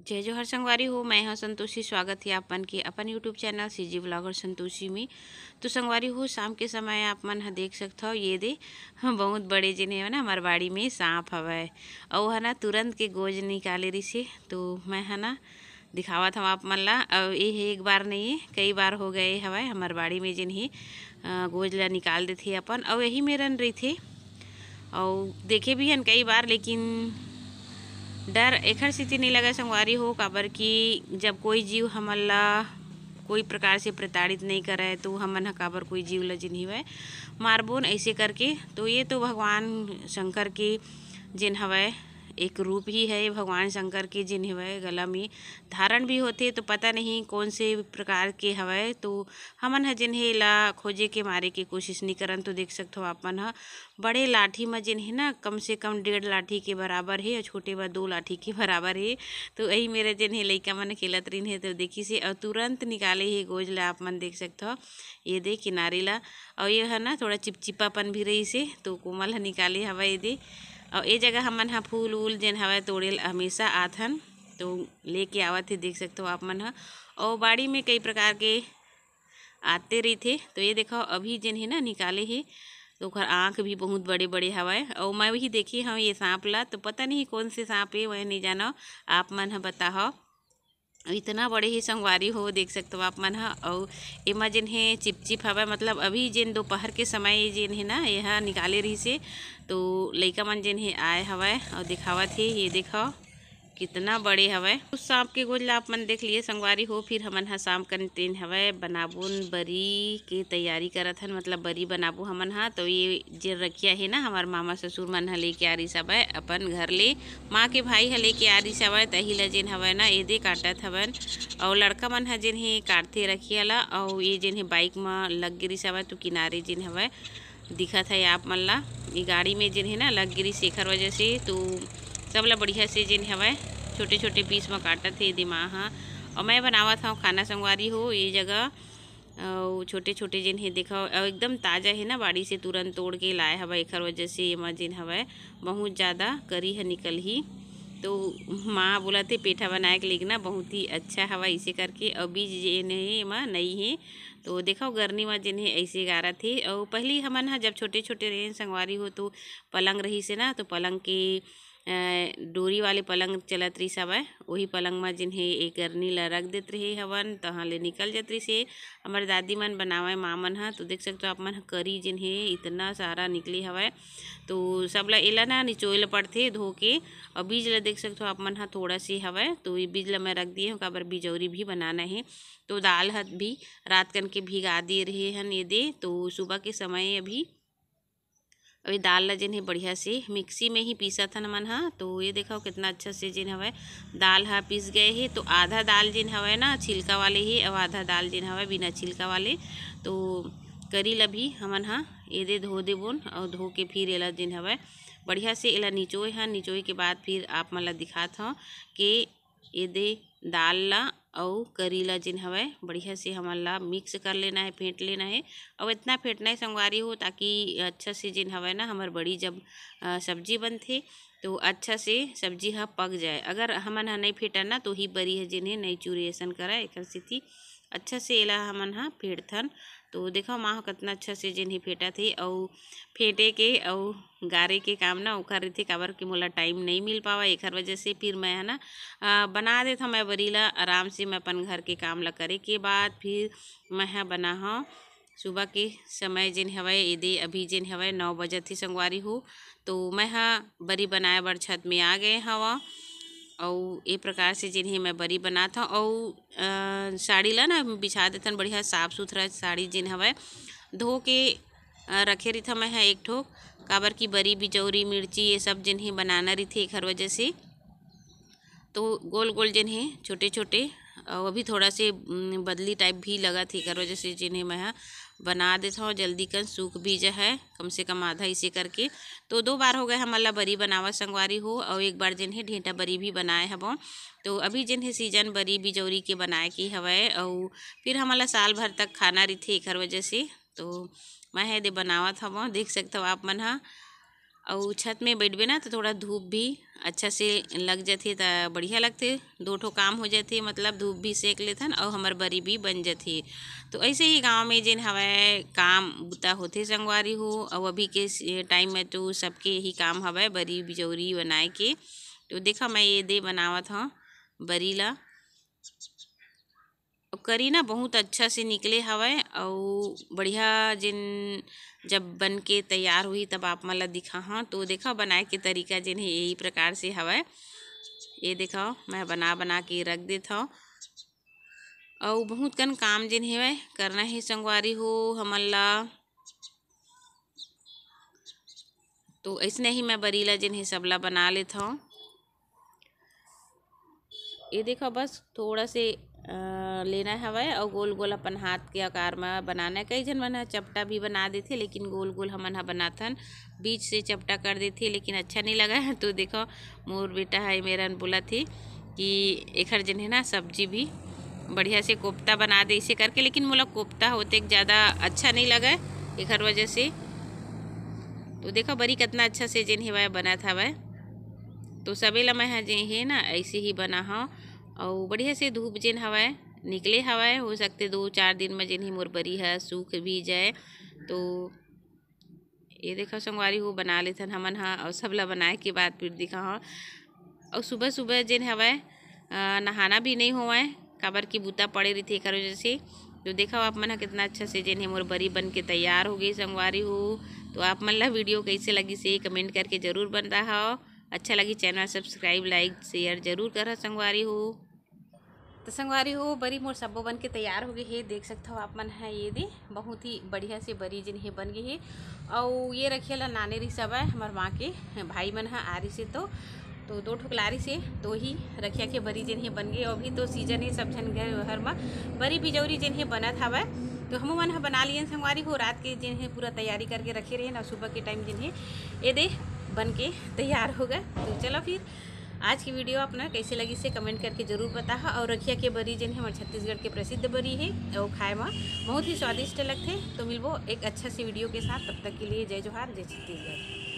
जय जोहर संगवारी हो। मैं हाँ संतोषी। स्वागत है आपन के अपन YouTube channel CG vlogger Santoshi में। तो संगवारी हो, शाम के समय आप मन ह देख सकते हो ये दे बहुत बड़े जिन्हें है ना हमार बाड़ी में सांप हवय और है ना तुरंत के गोज निकाले रही से। तो मैं है ना दिखावत हम आप मन ला। और ये एक बार नहीं है, कई बार हो गए हवय हमार बाड़ी में जिन्हें गोज ला निकाल देते अपन और यही में रन रही थे और देखे भी हन कई बार, लेकिन डर एखर सेती नहीं लगा संगवारी हो, काबर कि जब कोई जीव हमन ला कोई प्रकार से प्रताड़ित नहीं करे तो हमन ह काबर कोई जीव ला जिन्हिवय मारबोन ऐसे करके। तो ये तो भगवान शंकर के जिन हवय एक रूप ही है। भगवान शंकर के जिन हवय गला में धारण भी होते, तो पता नहीं कौन से प्रकार के हवय। तो हमन ह जिन्हें ला खोजे के मारे के कोशिश नहीं करन। तो देख सकते हो आप मन ह बड़े लाठी में जिन्हें ना कम से कम 1.5 लाठी के बराबर है और छोटे बा 2 लाठी के बराबर है। तो यही मेरे जिन्हें लइका मन खेलत रही है तो देखी से और तुरंत निकाले ही गोज ला आप मन देख सकते हो ये दे किनारे ला। और ये है ना थोड़ा चिपचिपापन भी रही से, तो कोमल ह निकाले हवा ये दे। और ये जगह हमन ह फूल वूल जेन हवय तोड़े हमेशा आथन, तो लेके आवत है देख सकते हो आप मन ह। और बाड़ी में कई प्रकार के आते रही थे। तो ये देखो अभी जिन है ना निकाले ही, तो ओकर आँख भी बहुत बड़े बड़े हवय। और मैं वही देखी हूँ ये सांप ला, तो पता नहीं कौन से सांप है वह नहीं जानो, आप मन ह बताओ। इतना बड़े ही संगवारी हो देख सकते हो आप मन ह। और एमा जिन है चिपचिप हवा, मतलब अभी जिन दोपहर के समय जिन है ना यह निकाले रही से। तो लइका मन जिन है आए हवय और दिखावत है ये देखो कितना बड़े हवय। उस सांप के गोज ला आप मन देख लिए संगवारी हो। फिर हमन ह शाम कन तेन हवय बनाबुन बरी के तैयारी करत हन, मतलब बरी बनाबू हमन ह। तो ये जे रखिया है ना हमार मामा ससुर मन ह लेके आ रही सब है अपन घर ले, माँ के भाई ह लेके आ रही सब है। तही ला जिन हवय ना ये दे काटत हवन और लड़का मन ह जिन है काटते रखिया ला। और ये जिन है बाइक में लग गिरी सब है, तो किनारे जिन हवय दिखत है आप मन ला। ये गाड़ी में जिन है ना लग गिरी शेखर वजह से, तो सबला बढ़िया से जिन हवय छोटे छोटे पीस में काटत है दिमाग हाँ। और मैं बनावत हूँ खाना संगवारी हो ये जगह। और छोटे छोटे जिन है देखो और एकदम ताज़ा है ना, बाड़ी से तुरंत तोड़ के लाए हवा। एखर वजह से एमा जिन हवय बहुत ज़्यादा करी है निकल ही। तो माँ बोलते पेठा बनाए के लेकिन ना बहुत ही अच्छा हवा इसे करके। और बीज जिन है एमा नहीं है, तो देखो गर्नी में जिन है ऐसे गारा थे। और पहली हमन हा जब छोटे छोटे रहे संगवारी हो, तो पलंग रही से ना, तो पलंग के डोरी वाले पलंग चलत रही सब है। वही पलंग में जिन्हें एक गर्नी ला रख देते रहे हवन, तहाँ ले निकल जात रही से हमारे दादी मन बनावे माँ मन हा। तो देख सकते हो आप मन ह करी जिन्हें इतना सारा निकली हवय। तो सब ला एला ना निचोए ला पड़थे धो के। और बीज ला देख सकते हो आप मन हा थोड़ा सी हवय, तो ये बीज ला मैं रख दिए हूँ काबर बिजौरी भी बनाना है। तो दाल हथ भी रात कन के भिगा दिए रहे हन ये दे। तो सुबह के समय अभी अभी दाल ला जिन है बढ़िया से मिक्सी में ही पीसा था मन हा। तो ये देखो कितना अच्छा से जिन हवय दाल हा पीस गए है। तो आधा दाल जिन हवय ना छिलका वाले ही और आधा दाल जिन हवय बिना छिलका वाले। तो करी ला भी हमन हा ये दे धो देबोन और धो के फिर एला जिन हवय बढ़िया से एला निचोए हन। निचोए के बाद फिर आप मन ला दिखात हूँ कि ये दे दाल ला और करी ला जिन हवय बढ़िया से हमन ला मिक्स कर लेना है, फेंट लेना है। और इतना फेंटना है संगवारी हो ताकि अच्छा से जिन हवय ना हमार बड़ी जब सब्जी बनथे तो अच्छा से सब्जी हा पक जाए। अगर हमन हा नहीं फेंटन ना तो ही बरी है जिन्हें नहीं चूरी ऐसन करा एक स्थिति अच्छा से एला हमन हा फेंटथन। तो देखो माँ कितना अच्छा से जिन्हें फेंटा थे। और फेंटे के और गारे के काम ना ओखर रही काबर कि मोला टाइम नहीं मिल पावा, एखर वजह से फिर मैं है ना बना देता मैं बरी ला आराम से। मैं अपन घर के काम ला करे के बाद फिर मैं हा बना हूँ सुबह के समय जिन हवय यदि अभी जिन हवय 9 बजत ही संगवारी हो। तो मैं हा बरी बनाए बर छत में आ गए हवा। और ये प्रकार से जिन्हें मैं बरी बनाता हूँ। और साड़ी ला ना बिछा देथन बढ़िया साफ़ सुथरा साड़ी जिन हवय धो के रखे रही था मैं हा एक ठोक, काबर की बरी बिजौरी मिर्ची ये सब जिन्हें बनाना रही थी एखर वजह से। तो गोल गोल जिन्हें छोटे छोटे और अभी थोड़ा से बदली टाइप भी लगा थी एखर वजह से जिन्हें मैं हा बना देता हूँ जल्दी कर सूख भी जा है कम से कम आधा इसे करके। तो 2 बार हो गए हमला बरी बनावा संगवारी हो और एक बार जिन्हें ढेंटा बरी भी बनाए हबो। तो अभी जिन्हें सीजन बरी बिजौरी के बनाए की हवय और फिर हमला साल भर तक खाना रही थे एखर वजह से। तो मैं है दे बनावत हबो देख सकते हो आप मन हा। और छत में बैठबे ना तो थोड़ा धूप भी अच्छा से लग जाती तो बढ़िया लगते, 2 ठो काम हो जाते, मतलब धूप भी सेक लेथन और हमार बरी भी बन जाती। तो ऐसे ही गांव में जिन हवय काम बुता होते संगवारी हो, और अभी के टाइम में तो सबके ही काम हवय बरी बिजौरी बनाए के। तो देखा मैं ये दे बनावत हूँ बरी ला, करी ना बहुत अच्छा से निकले हवय और बढ़िया जिन जब बन के तैयार हुई तब आप मन ला दिखा। हाँ तो देखा बनाए के तरीका जिन है यही प्रकार से हवय। ये देखा मैं बना बना के रख देता हूँ और बहुत कन काम जिन है करना है संगवारी हो हमन ला। तो ऐसने ही मैं बरी ला जिन है सबला बना लेता हूँ। ये देखो बस थोड़ा से लेना हवय और गोल गोल अपन हाथ के आकार में बनाना है। कई जन मन चपटा भी बना देते, लेकिन गोल गोल हमन बनाथन बीच से चपटा कर देते, लेकिन अच्छा नहीं लगा है। तो देखो मोर बेटा है मेरा बोला थी कि एखर जन है ना सब्जी भी बढ़िया से कोफ्ता बना दे इसे करके, लेकिन मोला कोफ्ता होते ज़्यादा अच्छा नहीं लगा एखर वजह से। तो देखो बरी कितना अच्छा से जिन है बना था वह। तो सबेला मैं जे है ना ऐसे ही बना हाँ और बढ़िया से धूप जिन हवाए निकले हवाए, हो सकते 2-4 दिन में जिन ही मोर बरी है सूख भी जाए। तो ये देखा संगवारी हो बना लेथन हमन हाँ, और सबला बनाए के बाद फिर दिखा हाँ। और सुबह सुबह जिन हवाए नहाना भी नहीं हुआ है, काबर की बूता पड़े रही थे एक वजह से। तो देखा आप मन कितना अच्छा से जिन है मोर बरी बन के तैयार हो गई संगवारी हो। तो आप मन ला वीडियो कैसे लगी से कमेंट करके ज़रूर बनता हो। अच्छा लगी चैनल सब्सक्राइब लाइक शेयर जरूर करा संगवारी हो। तो संगवारी हो बरी मोर सब्बो बन के तैयार हो गई है, देख सकते हो आप मन है। ये दे बहुत ही बढ़िया से बरी जिन है बन गई है। और ये रखिए ला नाने रही सब है हमार माँ के भाई मन है आ रही से। तो 2 ठुकलारी से 2 ही रखिया के बरी जिन है बन गई। अभी तो सीजन है सब जन घर में बरी बिजौरी जिन है बनत हवा। तो हम मन बना लिए संगवारी हो, रात के जिन है पूरा तैयारी करके रखे रहे ना, सुबह के टाइम जिन है ये दे बन के तैयार हो गए। तो चलो फिर आज की वीडियो अपना कैसे लगी से कमेंट करके ज़रूर बता। और रखिया के बरी जिन है हमारे छत्तीसगढ़ के प्रसिद्ध बरी है और खाए में बहुत ही स्वादिष्ट लगते। तो मिलबो एक अच्छा सी वीडियो के साथ, तब तक के लिए जय जोहार जय छत्तीसगढ़।